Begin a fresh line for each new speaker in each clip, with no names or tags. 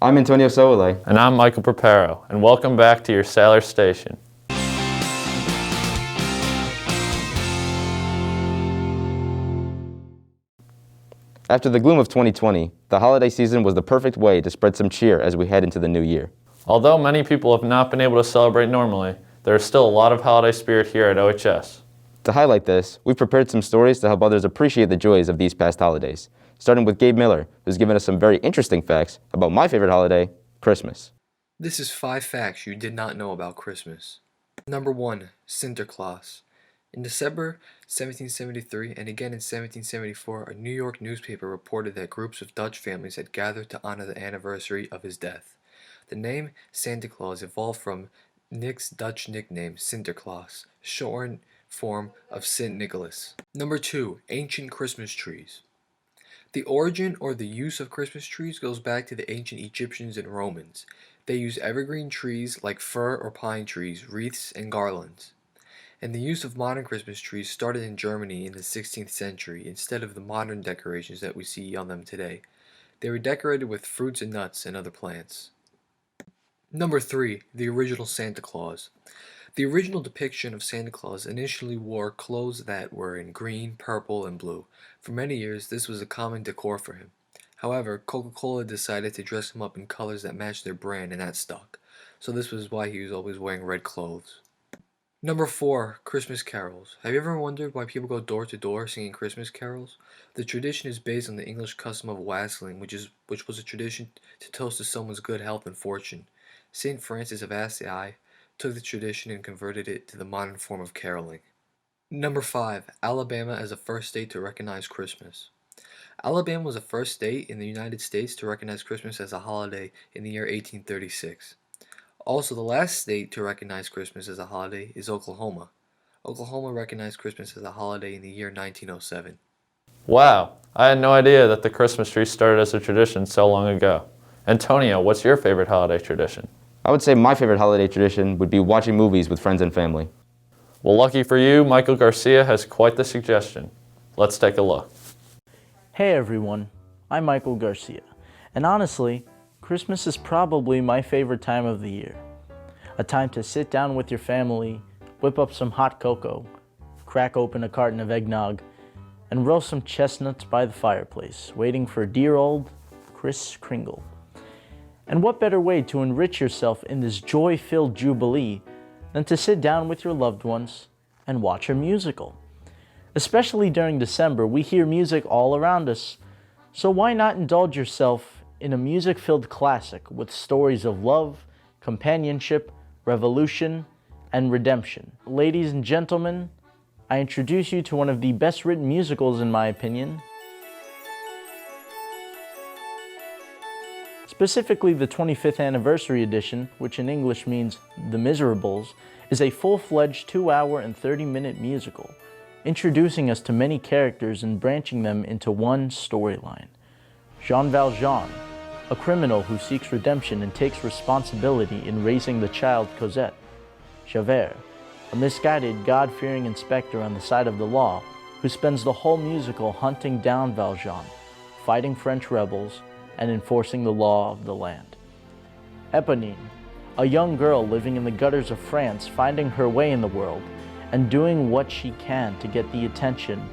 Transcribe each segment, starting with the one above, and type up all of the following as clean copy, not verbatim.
I'm Antonio Soule.
And I'm Michael Preparo, and welcome back to your Sailor Station.
After the gloom of 2020, the holiday season was the perfect way to spread some cheer as we head into the new year.
Although many people have not been able to celebrate normally, there is still a lot of holiday spirit here at OHS.
To highlight this, we've prepared some stories to help others appreciate the joys of these past holidays, starting with Gabe Miller, who's given us some very interesting facts about my favorite holiday, Christmas.
This is 5 facts you did not know about Christmas. Number 1. Sinter Klaas. In December 1773 and again in 1774, a New York newspaper reported that groups of Dutch families had gathered to honor the anniversary of his death. The name Santa Claus evolved from Nick's Dutch nickname Sinter Klaas, shortened form of St. Nicholas. Number 2. Ancient Christmas trees. The origin or the use of Christmas trees goes back to the ancient Egyptians and Romans. They used evergreen trees like fir or pine trees, wreaths, and garlands. And the use of modern Christmas trees started in Germany in the 16th century instead of the modern decorations that we see on them today. They were decorated with fruits and nuts and other plants. Number 3. The original Santa Claus. The original depiction of Santa Claus initially wore clothes that were in green, purple, and blue. For many years, this was a common decor for him. However, Coca-Cola decided to dress him up in colors that matched their brand, and that stuck. So this was why he was always wearing red clothes. Number 4. Christmas carols. Have you ever wondered why people go door to door singing Christmas carols? The tradition is based on the English custom of wassailing, which was a tradition to toast to someone's good health and fortune. St. Francis of Assisi took the tradition and converted it to the modern form of caroling. Number 5. Alabama as the first state to recognize Christmas. Alabama was the first state in the United States to recognize Christmas as a holiday in the year 1836. Also, the last state to recognize Christmas as a holiday is Oklahoma. Oklahoma recognized Christmas as a holiday in the year 1907.
Wow, I had no idea that the Christmas tree started as a tradition so long ago. Antonio, what's your favorite holiday tradition?
I would say my favorite holiday tradition would be watching movies with friends and family.
Well, lucky for you, Michael Garcia has quite the suggestion. Let's take a look.
Hey everyone, I'm Michael Garcia, and honestly, Christmas is probably my favorite time of the year. A time to sit down with your family, whip up some hot cocoa, crack open a carton of eggnog, and roast some chestnuts by the fireplace, waiting for dear old Kris Kringle. And what better way to enrich yourself in this joy-filled jubilee than to sit down with your loved ones and watch a musical? Especially during December, we hear music all around us, so why not indulge yourself in a music-filled classic with stories of love, companionship, revolution, and redemption? Ladies and gentlemen, I introduce you to one of the best written musicals in my opinion. Specifically, the 25th anniversary edition, which in English means The Miserables, is a full-fledged 2-hour and 30-minute musical, introducing us to many characters and branching them into one storyline. Jean Valjean, a criminal who seeks redemption and takes responsibility in raising the child Cosette. Javert, a misguided, God-fearing inspector on the side of the law who spends the whole musical hunting down Valjean, fighting French rebels, and enforcing the law of the land. Eponine, a young girl living in the gutters of France, finding her way in the world and doing what she can to get the attention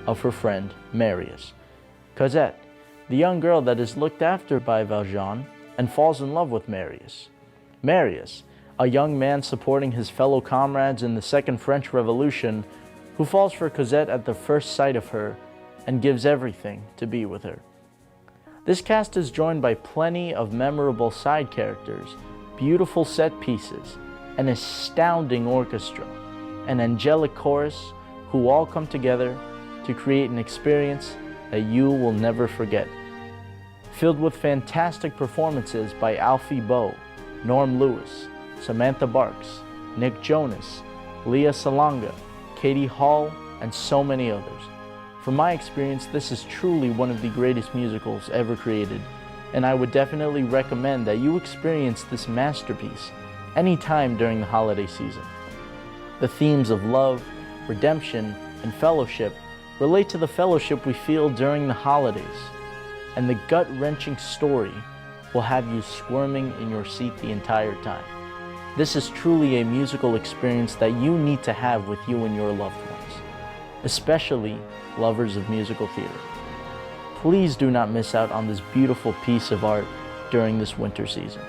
of her friend Marius. Cosette, the young girl that is looked after by Valjean and falls in love with Marius. Marius, a young man supporting his fellow comrades in the Second French Revolution, who falls for Cosette at the first sight of her and gives everything to be with her. This cast is joined by plenty of memorable side characters, beautiful set pieces, an astounding orchestra, an angelic chorus who all come together to create an experience that you will never forget. Filled with fantastic performances by Alfie Boe, Norm Lewis, Samantha Barks, Nick Jonas, Leah Salonga, Katie Hall, and so many others. From my experience, this is truly one of the greatest musicals ever created, and I would definitely recommend that you experience this masterpiece anytime during the holiday season. The themes of love, redemption, and fellowship relate to the fellowship we feel during the holidays, and the gut-wrenching story will have you squirming in your seat the entire time. This is truly a musical experience that you need to have with you and your loved ones, especially lovers of musical theater. Please do not miss out on this beautiful piece of art during this winter season,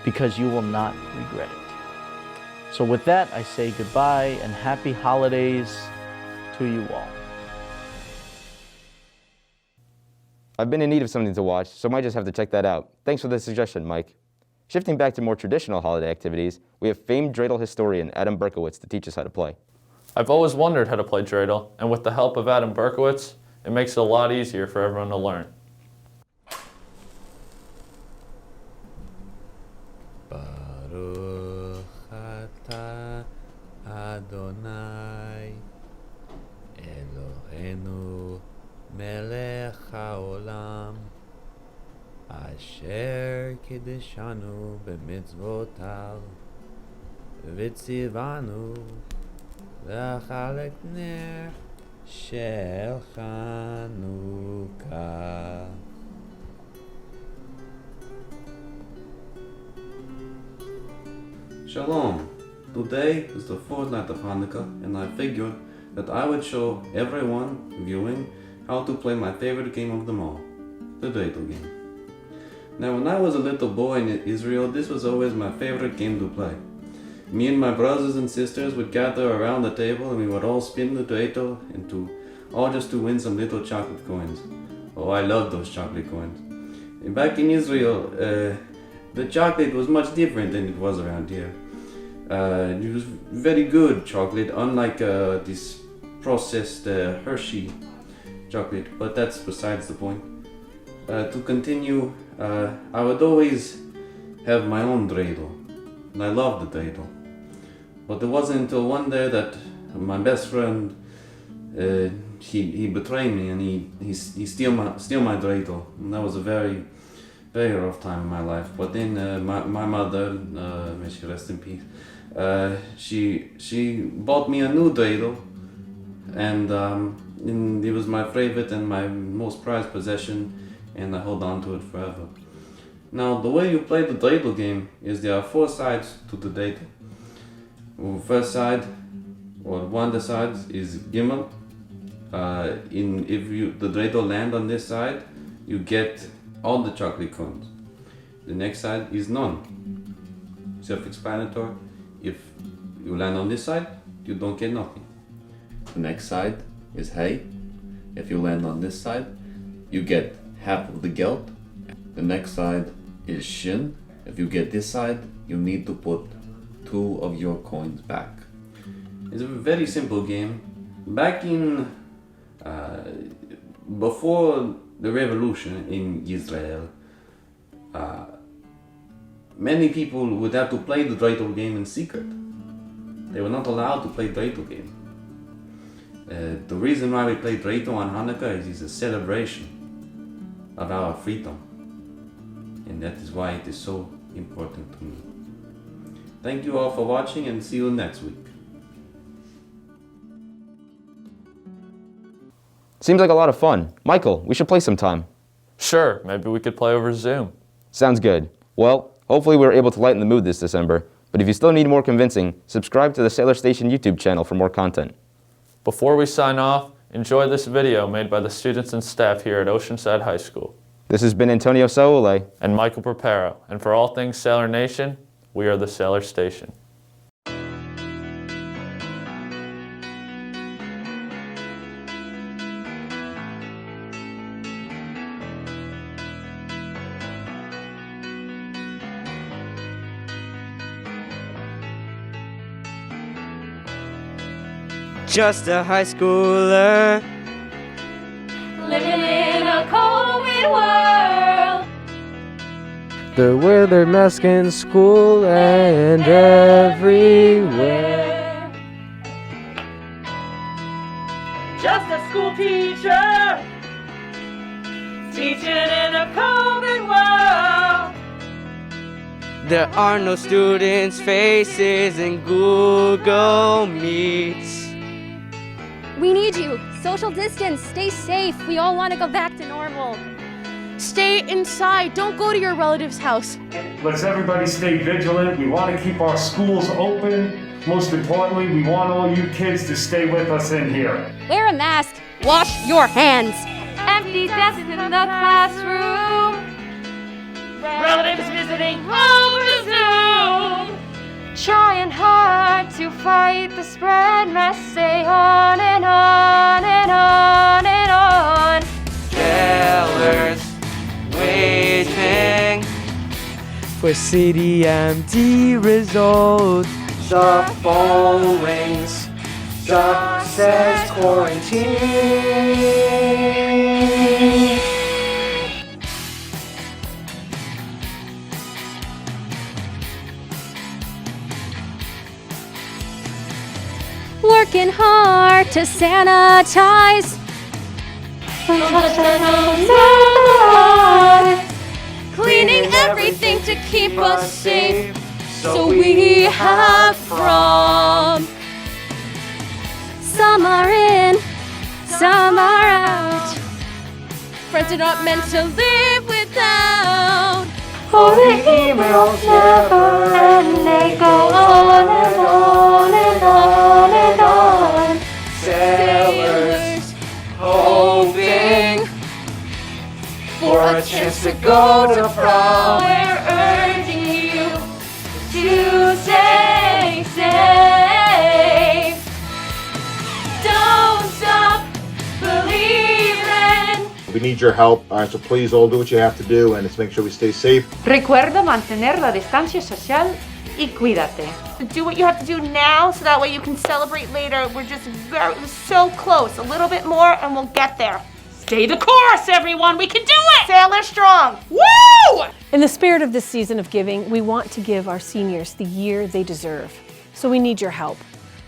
because you will not regret it. So with that, I say goodbye and happy holidays to you all.
I've been in need of something to watch, so might just have to check that out. Thanks for the suggestion, Mike. Shifting back to more traditional holiday activities, we have famed Dreidel historian Adam Berkowitz to teach us how to play.
I've always wondered how to play Dreidel, and with the help of Adam Berkowitz, it makes it a lot easier for everyone to learn.
Baruch atah Adonai Eloheinu melech haolam asher kiddushanu b'mitzvotav v'tzivanu l'chalek ner shel Chanukah.
Shalom! Today is the fourth night of Hanukkah, and I figured that I would show everyone viewing how to play my favorite game of them all, the Dreidel game. Now, when I was a little boy in Israel, this was always my favorite game to play. Me and my brothers and sisters would gather around the table and we would all spin the Dreidel all just to win some little chocolate coins. Oh, I love those chocolate coins. And back in Israel, the chocolate was much different than it was around here. It was very good chocolate, unlike this processed Hershey chocolate, but that's besides the point. To continue, I would always have my own dreidel, and I loved the dreidel. But it wasn't until one day that my best friend, he betrayed me and he steal my dreidel, and that was a very, very rough time in my life. But then my mother, may she rest in peace, she bought me a new dreidel, and it was my favorite and my most prized possession, and I hold on to it forever. Now, the way you play the dreidel game is there are 4 sides to the dreidel. First side, or one of the sides, is Gimel. If the dreidel land on this side, you get all the chocolate cones. The next side is Nun. Self-explanatory. If you land on this side, you don't get nothing. The next side is Hey. If you land on this side, you get half of the geld. The next side is Shin. If you get this side, you need to put 2 of your coins back. It's a very simple game. Back in before the revolution in Israel, many people would have to play the dreidel game in secret. They were not allowed to play dreidel game. The reason why we play dreidel on Hanukkah is it's a celebration of our freedom, and that is why it is so important to me. Thank you all for watching, and see you next week.
Seems like a lot of fun. Michael, we should play sometime.
Sure, maybe we could play over Zoom.
Sounds good. Well, hopefully we were able to lighten the mood this December, but if you still need more convincing, subscribe to the Sailor Station YouTube channel for more content.
Before we sign off, enjoy this video made by the students and staff here at Oceanside High School.
This has been Antonio Saule.
And Michael Preparo. And for all things Sailor Nation, we are the Sailor Station.
Just a high schooler
living in a COVID world.
They wear their mask in school and everywhere.
Just a school teacher teaching in a COVID world.
There are no students' faces in Google Meets.
We need you. Social distance. Stay safe. We all want to go back to normal. Stay inside. Don't go to your relative's house.
Let's everybody stay vigilant. We want to keep our schools open. Most importantly, we want all you kids to stay with us in here.
Wear a mask. Wash your hands.
Empty desks in the classroom. Relatives visiting over Zoom. Trying hard to fight the spread. Must stay on and on and on and on.
Sailors waiting for CDMD results. The phone rings. Success quarantine.
Working hard to sanitize. Cleaning everything to keep us safe. So we have prom. Some are in, some are out. Friends are not meant to live without.
Oh, the emails never end. They go on and on and on and on.
Sailors hoping for a chance to go to prom.
We're urging you to stay safe. Don't stop believing.
We need your help, so please all do what you have to do and let's make sure we stay safe.
Recuerda mantener la distancia social y cuídate.
Do what you have to do now so that way you can celebrate later. We're just so close. A little bit more and we'll get there. Stay the course, everyone. We can do it. Sailor strong. Woo!
In the spirit of this season of giving, we want to give our seniors the year they deserve. So we need your help.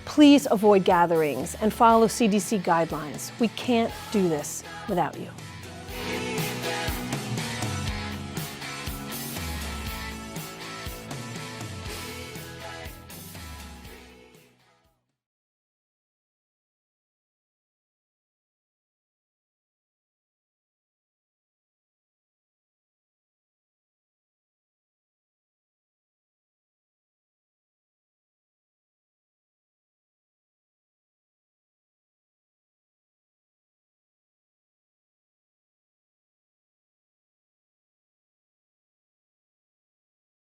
Please avoid gatherings and follow CDC guidelines. We can't do this without you.